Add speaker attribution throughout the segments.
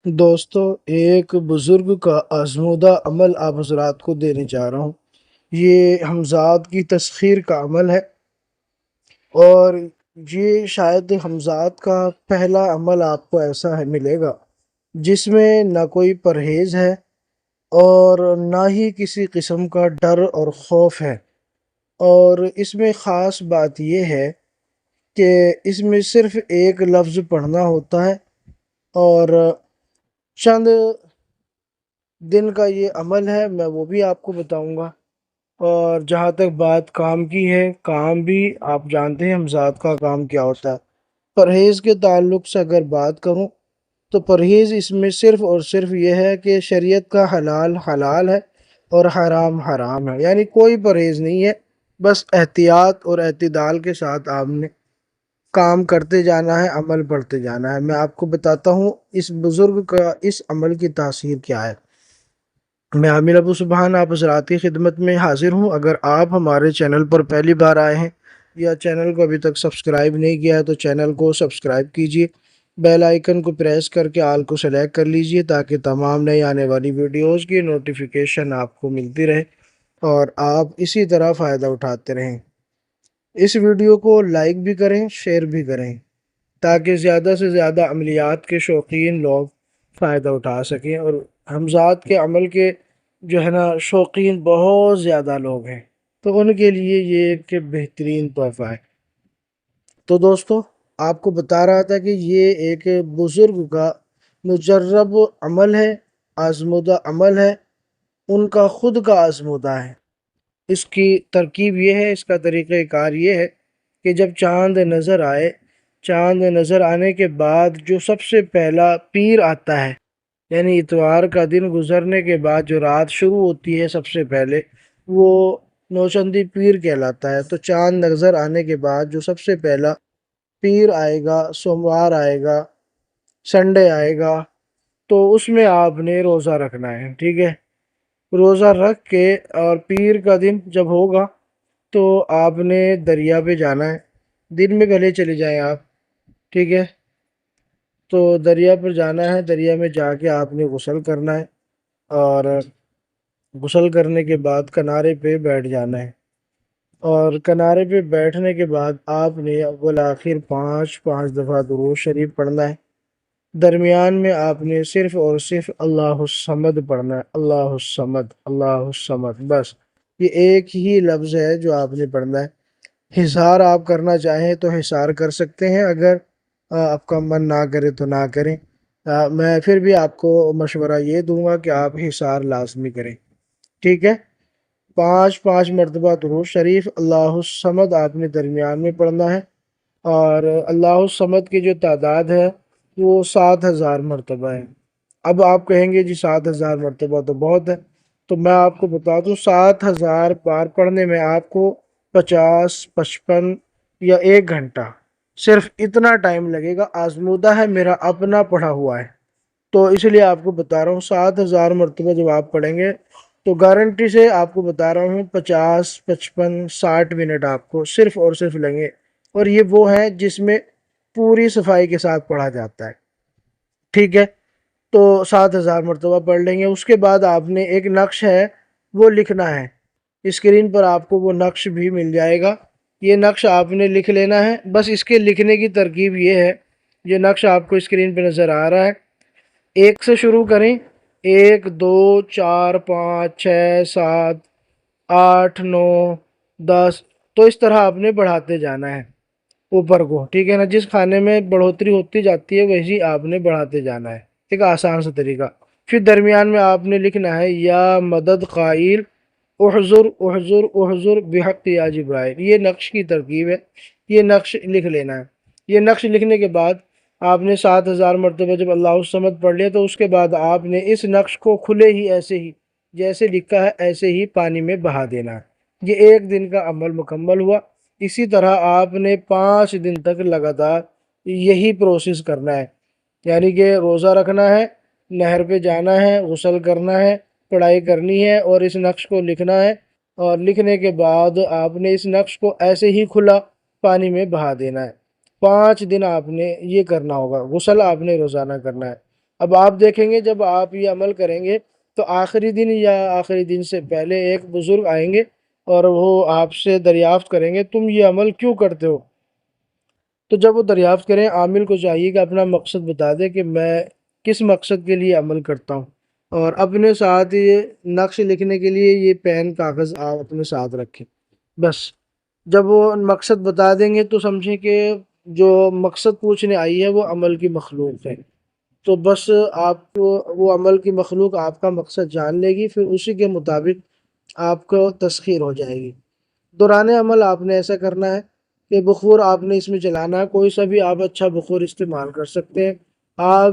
Speaker 1: دوستو، ایک بزرگ کا آزمودہ عمل آپ حضرات کو دینے جا رہا ہوں۔ یہ حمزات کی تسخیر کا عمل ہے، اور یہ شاید حمزات کا پہلا عمل آپ کو ایسا ملے گا جس میں نہ کوئی پرہیز ہے اور نہ ہی کسی قسم کا ڈر اور خوف ہے۔ اور اس میں خاص بات یہ ہے کہ اس میں صرف ایک لفظ پڑھنا ہوتا ہے، اور چند دن کا یہ عمل ہے، میں وہ بھی آپ کو بتاؤں گا۔ اور جہاں تک بات کام کی ہے، کام بھی آپ جانتے ہیں حمزات کا کام کیا ہوتا ہے۔ پرہیز کے تعلق سے اگر بات کروں تو پرہیز اس میں صرف اور صرف یہ ہے کہ شریعت کا حلال حلال ہے اور حرام حرام ہے، یعنی کوئی پرہیز نہیں ہے، بس احتیاط اور اعتدال کے ساتھ آپ نے کام کرتے جانا ہے، عمل پڑھتے جانا ہے۔ میں آپ کو بتاتا ہوں اس بزرگ کا اس عمل کی تاثیر کیا ہے۔ میں عامر ابو سبحان آپ حضرات کی خدمت میں حاضر ہوں۔ اگر آپ ہمارے چینل پر پہلی بار آئے ہیں یا چینل کو ابھی تک سبسکرائب نہیں کیا ہے تو چینل کو سبسکرائب کیجیے، بیل آئیکن کو پریس کر کے آل کو سلیکٹ کر لیجیے تاکہ تمام نئی آنے والی ویڈیوز کی نوٹیفیکیشن آپ کو ملتی رہے اور آپ اسی طرح فائدہ اٹھاتے رہیں۔ اس ویڈیو کو لائک بھی کریں، شیئر بھی کریں تاکہ زیادہ سے زیادہ عملیات کے شوقین لوگ فائدہ اٹھا سکیں، اور حمزات کے عمل کے جو ہے نا شوقین بہت زیادہ لوگ ہیں، تو ان کے لیے یہ ایک بہترین تحفہ ہے۔ تو دوستو، آپ کو بتا رہا تھا کہ یہ ایک بزرگ کا مجرب عمل ہے، آزمودہ عمل ہے، ان کا خود کا آزمودہ ہے۔ اس کی ترکیب یہ ہے، اس کا طریقہ کار یہ ہے کہ جب چاند نظر آئے، چاند نظر آنے کے بعد جو سب سے پہلا پیر آتا ہے، یعنی اتوار کا دن گزرنے کے بعد جو رات شروع ہوتی ہے سب سے پہلے، وہ نوچندی پیر کہلاتا ہے۔ تو چاند نظر آنے کے بعد جو سب سے پہلا پیر آئے گا، سوموار آئے گا، سنڈے آئے گا، تو اس میں آپ نے روزہ رکھنا ہے، ٹھیک ہے۔ روزہ رکھ کے اور پیر کا دن جب ہوگا تو آپ نے دریا پہ جانا ہے۔ دن میں پہلے چلے جائیں آپ، ٹھیک ہے۔ تو دریا پر جانا ہے، دریا میں جا کے آپ نے غسل کرنا ہے، اور غسل کرنے کے بعد کنارے پہ بیٹھ جانا ہے، اور کنارے پہ بیٹھنے کے بعد آپ نے اول آخر پانچ دفعہ درود شریف پڑھنا ہے۔ درمیان میں آپ نے صرف اور صرف اللہ الصمد پڑھنا ہے، اللہ الصمد اللہ الصمد، بس یہ ایک ہی لفظ ہے جو آپ نے پڑھنا ہے۔ حصار آپ کرنا چاہیں تو حصار کر سکتے ہیں، اگر آپ کا من نہ کرے تو نہ کریں۔ میں پھر بھی آپ کو مشورہ یہ دوں گا کہ آپ حصار لازمی کریں، ٹھیک ہے۔ پانچ مرتبہ درود شریف اللہ الصمد آپ نے درمیان میں پڑھنا ہے، اور اللہ الصمد کی جو تعداد ہے وہ 7000 مرتبہ ہے۔ اب آپ کہیں گے جی 7000 مرتبہ تو بہت ہے، تو میں آپ کو بتا دوں 7000 بار پڑھنے میں آپ کو 50-55 یا 1 گھنٹہ صرف اتنا ٹائم لگے گا۔ آزمودہ ہے، میرا اپنا پڑھا ہوا ہے، تو اس لیے آپ کو بتا رہا ہوں 7000 مرتبہ جب آپ پڑھیں گے تو گارنٹی سے آپ کو بتا رہا ہوں 50-55-60 منٹ آپ کو صرف اور صرف لگیں گے، اور یہ وہ ہے جس میں پوری صفائی کے ساتھ پڑھا جاتا ہے، ٹھیک ہے۔ تو 7000 مرتبہ پڑھ لیں گے۔ اس کے بعد آپ نے ایک نقش ہے وہ لکھنا ہے، اسکرین پر آپ کو وہ نقش بھی مل جائے گا۔ یہ نقش آپ نے لکھ لینا ہے، بس اس کے لکھنے کی ترکیب یہ ہے، یہ نقش آپ کو اسکرین پہ نظر آ رہا ہے۔ 1 سے شروع کریں، 1 2 4 5 6 7 8 9 10، تو اس طرح آپ نے بڑھاتے جانا ہے اوپر کو، ٹھیک ہے نا۔ جس کھانے میں بڑھوتری ہوتی جاتی ہے ویسے آپ نے بڑھاتے جانا ہے، ایک آسان سا طریقہ۔ پھر درمیان میں آپ نے لکھنا ہے یا مدد قائل احضر احضر احضر بحق یا جبرائیل، یہ نقش کی ترکیب ہے، یہ نقش لکھ لینا ہے۔ یہ نقش لکھنے کے بعد آپ نے 7000 مرتبہ جب اللہ الصمد پڑھ لیا تو اس کے بعد آپ نے اس نقش کو کھلے ہی ایسے ہی جیسے لکھا ہے ایسے ہی پانی میں بہا دینا ہے۔ یہ 1 دن کا عمل مکمل ہوا۔ اسی طرح آپ نے 5 دن تک لگاتار یہی پروسیس کرنا ہے، یعنی کہ روزہ رکھنا ہے، نہر پہ جانا ہے، غسل کرنا ہے، پڑھائی کرنی ہے، اور اس نقش کو لکھنا ہے، اور لکھنے کے بعد آپ نے اس نقش کو ایسے ہی کھلا پانی میں بہا دینا ہے۔ 5 دن آپ نے یہ کرنا ہوگا، غسل آپ نے روزانہ کرنا ہے۔ اب آپ دیکھیں گے جب آپ یہ عمل کریں گے تو آخری دن یا آخری دن سے پہلے ایک بزرگ آئیں گے اور وہ آپ سے دریافت کریں گے تم یہ عمل کیوں کرتے ہو؟ تو جب وہ دریافت کریں، عامل کو چاہیے کہ اپنا مقصد بتا دے کہ میں کس مقصد کے لیے عمل کرتا ہوں، اور اپنے ساتھ یہ نقش لکھنے کے لیے یہ پین کاغذ آپ اپنے ساتھ رکھیں بس۔ جب وہ مقصد بتا دیں گے تو سمجھیں کہ جو مقصد پوچھنے آئی ہے وہ عمل کی مخلوق ہے، تو بس آپ کو وہ عمل کی مخلوق آپ کا مقصد جان لے گی، پھر اسی کے مطابق آپ کو تسخیر ہو جائے گی۔ دوران عمل آپ نے ایسا کرنا ہے کہ بخور آپ نے اس میں جلانا ہے، کوئی سا بھی آپ اچھا بخور استعمال کر سکتے ہیں، آگ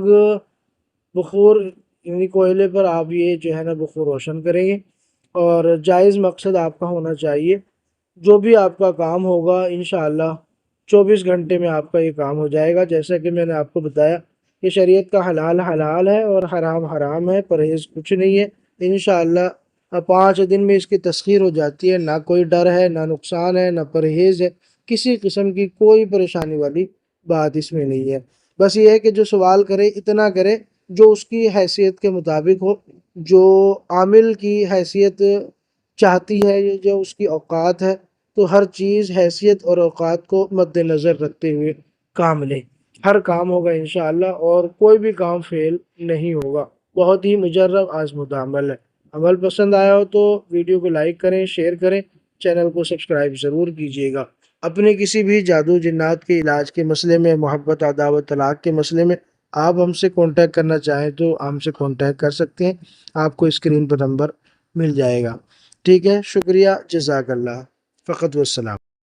Speaker 1: بخور یعنی کوئلے پر آپ یہ جو ہے نا بخور روشن کریں گے، اور جائز مقصد آپ کا ہونا چاہیے۔ جو بھی آپ کا کام ہوگا انشاءاللہ 24 گھنٹے میں آپ کا یہ کام ہو جائے گا، جیسا کہ میں نے آپ کو بتایا کہ شریعت کا حلال حلال ہے اور حرام حرام ہے، پرہیز کچھ نہیں ہے۔ انشاءاللہ 5 دن میں اس کی تسخیر ہو جاتی ہے، نہ کوئی ڈر ہے، نہ نقصان ہے، نہ پرہیز ہے، کسی قسم کی کوئی پریشانی والی بات اس میں نہیں ہے۔ بس یہ ہے کہ جو سوال کرے اتنا کرے جو اس کی حیثیت کے مطابق ہو، جو عامل کی حیثیت چاہتی ہے، یہ جو اس کی اوقات ہے، تو ہر چیز حیثیت اور اوقات کو مد نظر رکھتے ہوئے کام لے، ہر کام ہوگا انشاءاللہ، اور کوئی بھی کام فیل نہیں ہوگا۔ بہت ہی مجرب آزمودہ عمل ہے۔ عمل پسند آیا ہو تو ویڈیو کو لائک کریں، شیئر کریں، چینل کو سبسکرائب ضرور کیجیے گا۔ اپنے کسی بھی جادو جنات کے علاج کے مسئلے میں، محبت عداوت طلاق کے مسئلے میں آپ ہم سے کانٹیکٹ کرنا چاہیں تو ہم سے کانٹیکٹ کر سکتے ہیں، آپ کو اسکرین پر نمبر مل جائے گا۔ ٹھیک ہے، شکریہ، جزاک اللہ، فقط والسلام۔